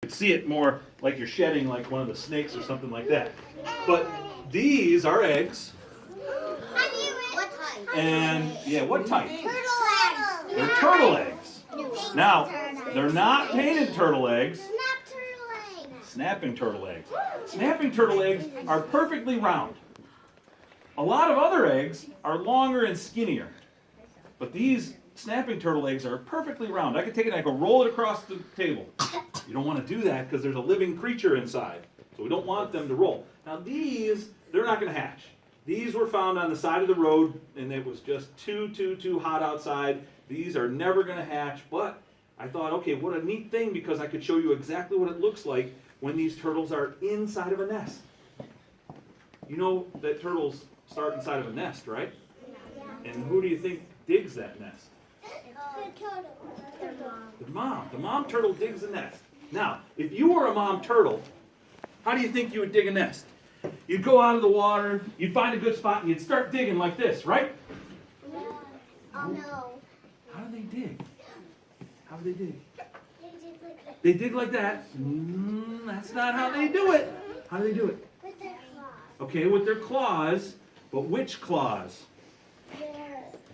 You see it more like you're shedding like one of the snakes or something like that. But these are eggs. What type? And yeah, what type? Turtle eggs. They're turtle eggs. Now, they're not painted turtle eggs. Snap turtle eggs. Snapping turtle eggs. Snapping turtle eggs are perfectly round. A lot of other eggs are longer and skinnier. But these snapping turtle eggs are perfectly round. I could take it and I could roll it across the table. You don't want to do that because there's a living creature inside. So we don't want them to roll. Now these, they're not going to hatch. These were found on the side of the road and it was just too hot outside. These are never going to hatch, but I thought, okay, what a neat thing because I could show you exactly what it looks like when these turtles are inside of a nest. You know that turtles start inside of a nest, right? And who do you think digs that nest? The mom. The mom turtle digs the nest. Now, if you were a mom turtle, how do you think you would dig a nest? You'd go out of the water, you'd find a good spot, and you'd start digging like this, right? Oh no. How do they dig? How do they dig? They dig like that. That's not how they do it. How do they do it? With their claws. Okay, with their claws, but which claws?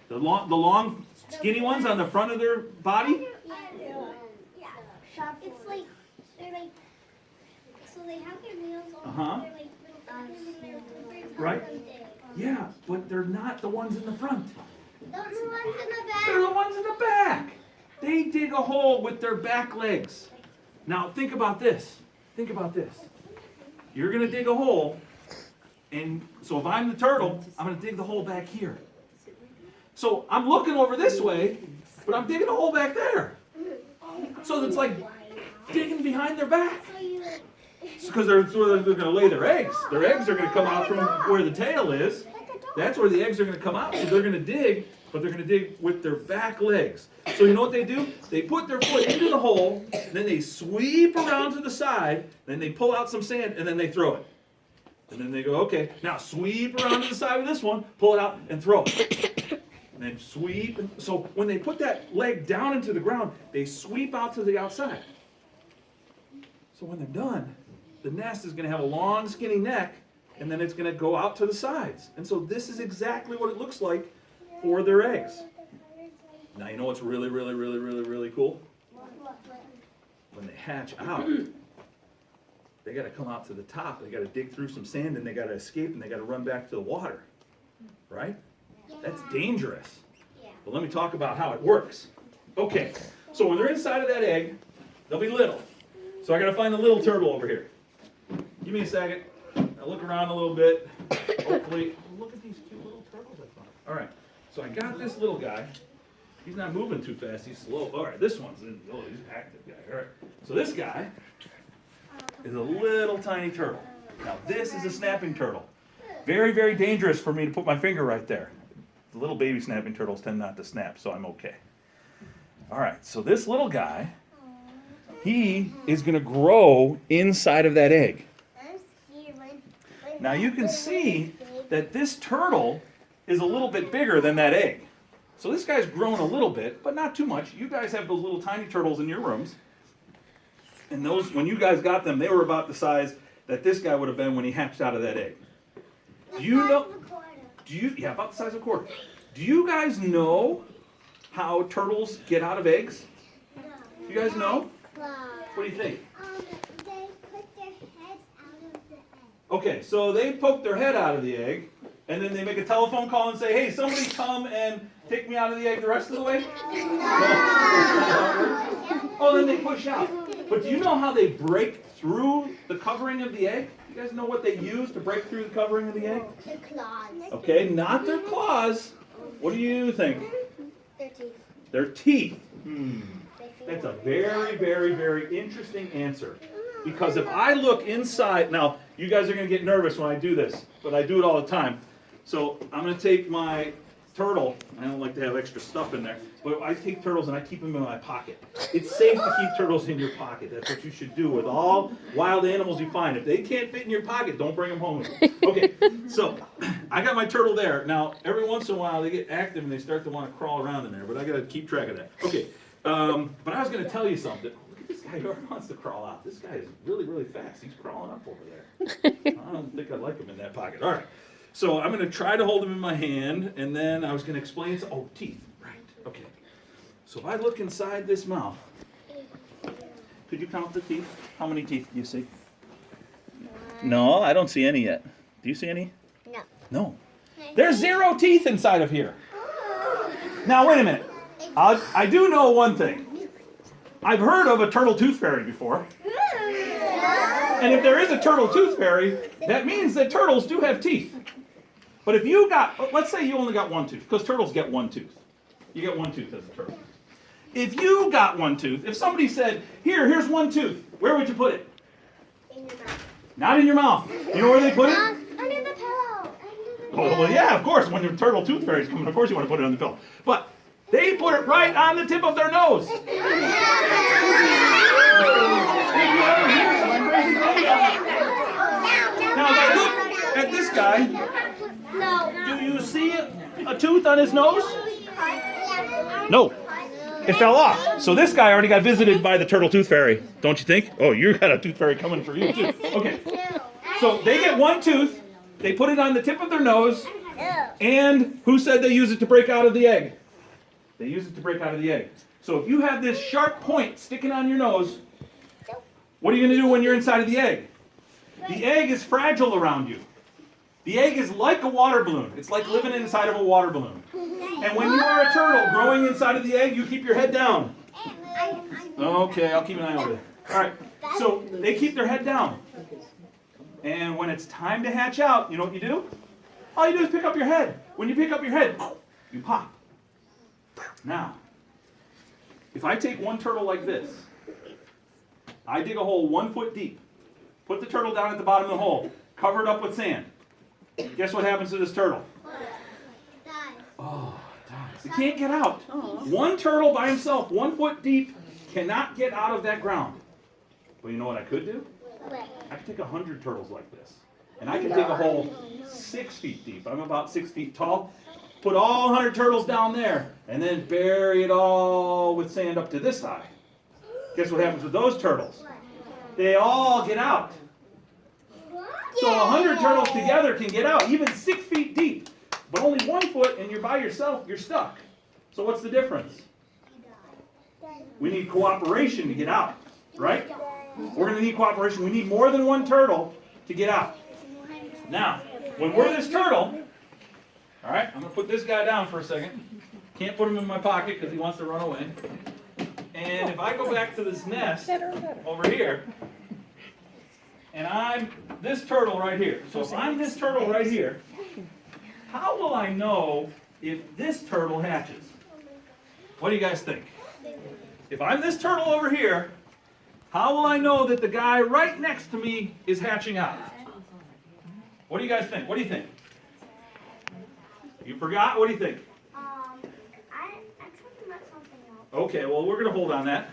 The long, skinny ones on the front of their body? It's like, they're like, so they have their nails on. Uh-huh. They're like little fingers. Right? Yeah, but they're not the ones in the front. Those are the ones in the back. They're the ones in the back. They dig a hole with their back legs. Now think about this. Think about this. You're going to dig a hole, and so if I'm the turtle, I'm going to dig the hole back here. So I'm looking over this way, but I'm digging a hole back there. So it's like digging behind their back. Because they're going to lay their eggs. Their eggs are going to come out from where the tail is. That's where the eggs are going to come out. So they're going to dig, but they're going to dig with their back legs. So you know what they do? They put their foot into the hole, then they sweep around to the side, then they pull out some sand, and then they throw it. And then they go, okay, now sweep around to the side of this one, pull it out, and throw it. And then sweep. So when they put that leg down into the ground, they sweep out to the outside. So when they're done, the nest is going to have a long, skinny neck, and then it's going to go out to the sides. And so this is exactly what it looks like for their eggs. Now you know what's really cool? When they hatch out, they got to come out to the top. They got to dig through some sand, and they got to escape, and they got to run back to the water. Right? That's dangerous. But let me talk about how it works. Okay, so when they're inside of that egg, they'll be little. So I got to find the little turtle over here. Give me a second. I'll look around a little bit. Hopefully, look at these cute little turtles I found. All right, so I got this little guy. He's not moving too fast. He's slow. All right, this one's he's an active guy. All right, so this guy is a little tiny turtle. Now this is a snapping turtle. Very dangerous for me to put my finger right there. The little baby snapping turtles tend not to snap, so I'm okay. All right, so this little guy, he is going to grow inside of that egg. Now you can see that this turtle is a little bit bigger than that egg. So this guy's grown a little bit, but not too much. You guys have those little tiny turtles in your rooms. And those, when you guys got them, they were about the size that this guy would have been when he hatched out of that egg. Do you know? Yeah, about the size of a quarter. Do you guys know how turtles get out of eggs? You guys know? What do you think? They put their heads out of the egg. Okay, so they poke their head out of the egg, and then they make a telephone call and say, hey, somebody come and take me out of the egg the rest of the way? Oh, then they push out. But do you know how they break through the covering of the egg? You guys know what they use to break through the covering of the egg? Their claws. Okay, not their claws. What do you think? Their teeth. Their teeth. That's a very interesting answer. Because if I look inside, now you guys are going to get nervous when I do this, but I do it all the time. So I'm going to take my turtle. I don't like to have extra stuff in there, but I take turtles and I keep them in my pocket. It's safe to keep turtles in your pocket. That's what you should do with all wild animals you find. If they can't fit in your pocket, don't bring them home with you. Okay, so I got my turtle there. Now, every once in a while, they get active and they start to want to crawl around in there, but I got to keep track of that. Okay, but I was going to tell you something. Look at this guy. Whoever wants to crawl out. This guy is really, really fast. He's crawling up over there. I don't think I'd like him in that pocket. All right. So I'm going to try to hold him in my hand, and then I was going to explain. Oh, teeth. Right. Okay. So if I look inside this mouth, could you count the teeth? How many teeth do you see? No, I don't see any yet. Do you see any? No. No. There's 0 teeth inside of here. Now, wait a minute. I do know one thing. I've heard of a turtle tooth fairy before. And if there is a turtle tooth fairy, that means that turtles do have teeth. But if you got, let's say you only got 1 tooth, because turtles get 1 tooth. You get 1 tooth as a turtle. If you got 1 tooth, if somebody said, here's 1 tooth, where would you put it? In your mouth. Not in your mouth. You know where they put it? Under the pillow. Oh, well, yeah, of course. When the turtle tooth fairy's coming, of course you want to put it on the pillow. But they put it right on the tip of their nose. Did you ever hear some crazy thing? Now, if I look at this guy, do you see a tooth on his nose? No. It fell off. So this guy already got visited by the turtle tooth fairy, don't you think? Oh, you got a tooth fairy coming for you too. Okay. So they get 1 tooth, they put it on the tip of their nose, and who said they use it to break out of the egg? They use it to break out of the egg. So if you have this sharp point sticking on your nose, what are you going to do when you're inside of the egg? The egg is fragile around you. The egg is like a water balloon. It's like living inside of a water balloon. And when you are a turtle growing inside of the egg, you keep your head down. Okay, I'll keep an eye over there. All right, so they keep their head down. And when it's time to hatch out, you know what you do? All you do is pick up your head. When you pick up your head, you pop. Now, if I take one turtle like this, I dig a hole 1 foot deep, put the turtle down at the bottom of the hole, cover it up with sand. Guess what happens to this turtle? Oh, it dies. It can't get out. One turtle by himself, 1 foot deep, cannot get out of that ground. But you know what I could do? I could take 100 turtles like this. And I could dig a hole 6 feet deep. I'm about 6 feet tall. Put all 100 turtles down there. And then bury it all with sand up to this high. Guess what happens with those turtles? They all get out. So 100 turtles together can get out, even 6 feet deep. But only 1 foot and you're by yourself, you're stuck. So what's the difference? We need cooperation to get out, right? We're going to need cooperation. We need more than 1 turtle to get out. Now, when we're this turtle, all right, I'm going to put this guy down for a second. Can't put him in my pocket because he wants to run away. And if I go back to this nest over here, and I'm this turtle right here. So if I'm this turtle right here, how will I know if this turtle hatches? What do you guys think? If I'm this turtle over here, how will I know that the guy right next to me is hatching out? What do you guys think? What do you think? You forgot? What do you think? I'm talking about something else. Okay, well, we're going to hold on that.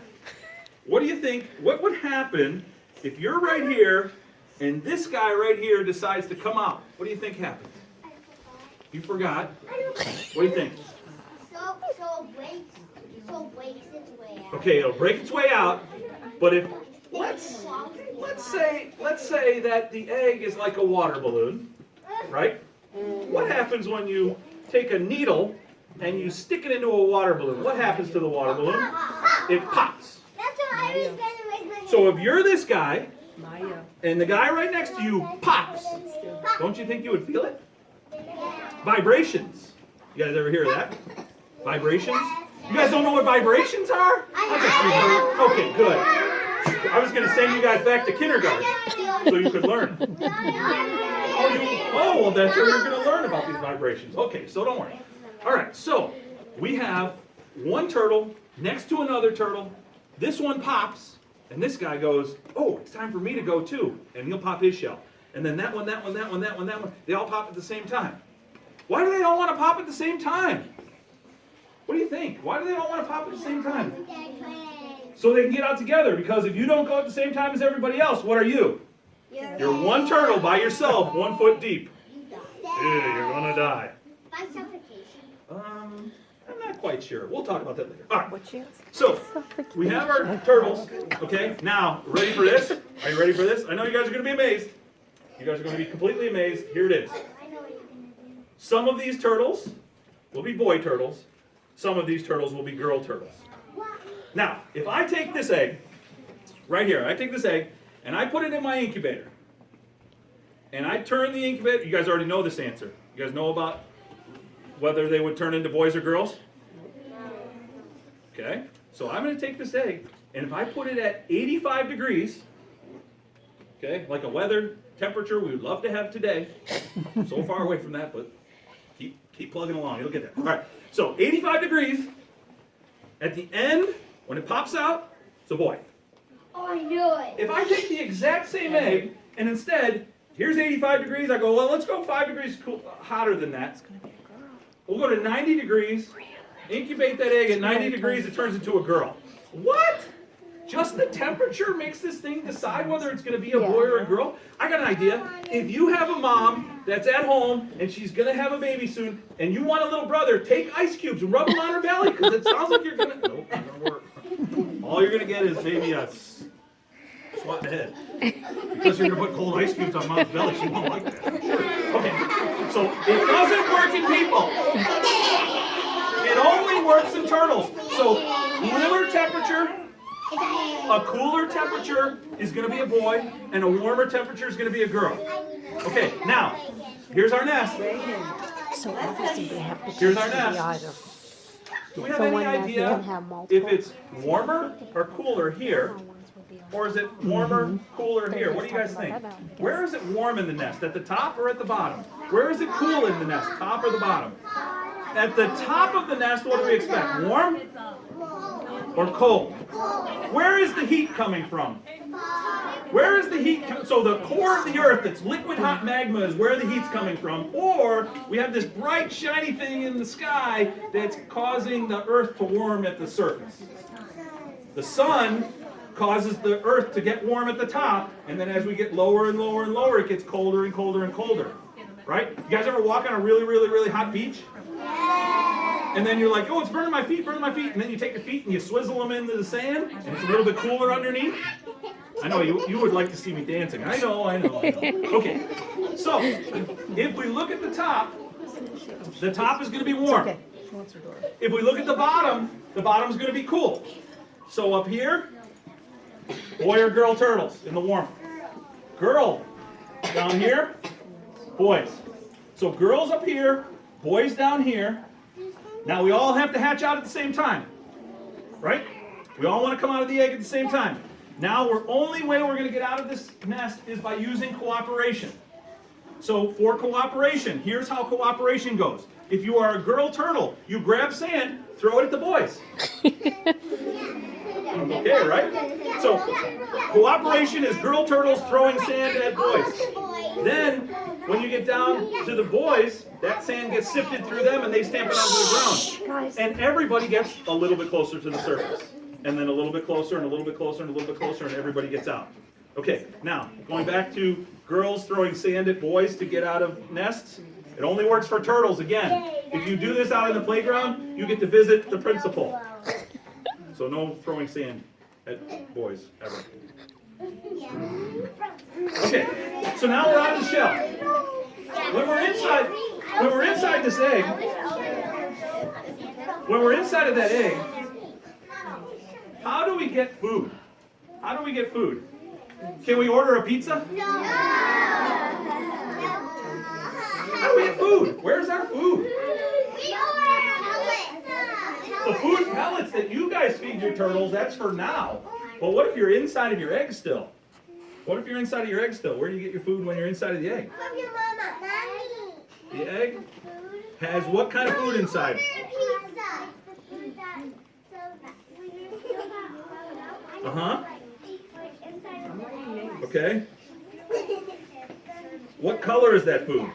What do you think? What would happen if you're right here and this guy right here decides to come out? What do you think happens? You forgot. What do you think? So it breaks its way out. Okay, it'll break its way out, but if let's say that the egg is like a water balloon, right? What happens when you take a needle and you stick it into a water balloon? What happens to the water balloon? It pops. That's what I was going to raise my hand. So if you're this guy and the guy right next to you pops, don't you think you would feel it? Vibrations. You guys ever hear of that? Vibrations? You guys don't know what vibrations are? Okay, good. I was going to send you guys back to kindergarten so you could learn. Oh, well, that's where you're going to learn about these vibrations. Okay, so don't worry. All right, so we have one turtle next to another turtle. This one pops, and this guy goes, oh, it's time for me to go too. And he'll pop his shell. And then that one, that one, that one, that one, that one, they all pop at the same time. Why do they all want to pop at the same time? What do you think? Why do they all want to pop at the same time? So they can get out together, because if you don't go at the same time as everybody else, what are you? You're one turtle by yourself, 1 foot deep. Yeah, you're gonna die. By suffocation. I'm not quite sure. We'll talk about that later. All right. What chance? So, we have our turtles, okay? Now, ready for this? Are you ready for this? I know you guys are going to be amazed. You guys are going to be completely amazed. Here it is. I know what you're going to do. Some of these turtles will be boy turtles. Some of these turtles will be girl turtles. Now, if I take this egg, right here, I take this egg, and I put it in my incubator, and I turn the incubator, you guys already know this answer. You guys know about whether they would turn into boys or girls? Okay, so I'm going to take this egg, and if I put it at 85 degrees, okay, like a weather temperature we would love to have today, so far away from that, but keep plugging along, you'll get there. All right, so 85 degrees, at the end, when it pops out, it's a boy. Oh, I knew it. If I take the exact same egg, and instead, here's 85 degrees, I go, well, let's go 5 degrees hotter than that. We'll go to 90 degrees, incubate that egg at 90 degrees, it turns into a girl. What? Just the temperature makes this thing decide whether it's going to be a boy or a girl? I got an idea. If you have a mom that's at home and she's going to have a baby soon and you want a little brother, take ice cubes and rub them on her belly because it sounds like you're going to... Nope, not going to work. All you're going to get is maybe a swat in the head. Because you're going to put cold ice cubes on mom's belly. She won't like that. Okay, so it doesn't work in people. It only works in turtles. So cooler temperature... A cooler temperature is going to be a boy, and a warmer temperature is going to be a girl. Okay, now, here's our nest. So obviously they have to Here's our be nest. either. Do we have So any one that idea can have if multiple. it's warmer or cooler here, or is it warmer, cooler here? What do you guys think? Where is it warm in the nest? At the top or at the bottom? Where is it cool in the nest? Top or the bottom? At the top of the nest, what do we expect? Warm or cold? Where is the heat coming from? Where is the heat? So the core of the earth, that's liquid hot magma, is where the heat's coming from. Or we have this bright shiny thing in the sky that's causing the earth to warm at the surface. The sun causes the earth to get warm at the top, and then as we get lower and lower and lower, it gets colder and colder and colder. Right? You guys ever walk on a really, really, really hot beach? And then you're like, oh, it's burning my feet, and then you take your feet and you swizzle them into the sand, and it's a little bit cooler underneath. I know, you would like to see me dancing. I know. Okay, so, if we look at the top is going to be warm. If we look at the bottom's going to be cool. So up here, boy or girl turtles in the warm. Girl, down here, boys. So girls up here, boys down here. Now we all have to hatch out at the same time, right? We all want to come out of the egg at the same time. Now the only way we're going to get out of this nest is by using cooperation. So for cooperation, here's how cooperation goes. If you are a girl turtle, you grab sand, throw it at the boys. Okay, right? So cooperation is girl turtles throwing sand at boys. Then, when you get down to the boys, that sand gets sifted through them and they stamp it onto the ground. And everybody gets a little bit closer to the surface. And then a little bit closer and a little bit closer and a little bit closer and everybody gets out. Okay, now, going back to girls throwing sand at boys to get out of nests. It only works for turtles again. If you do this out in the playground, you get to visit the principal. So no throwing sand at boys, ever. Okay, so now we're out of the shell. When we're inside this egg, when we're inside of that egg, how do we get food? How do we get food? Can we order a pizza? No. How do we get food? Where's our food? The food pellets that you guys feed your turtles, that's for now. But what if you're inside of your egg still? What if you're inside of your egg still? Where do you get your food when you're inside of the egg? From your mama. Mommy. The egg has what kind of food inside? Uh-huh. Okay. What color is that food?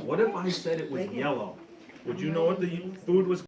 What if I said it was yellow? Would you know what the food was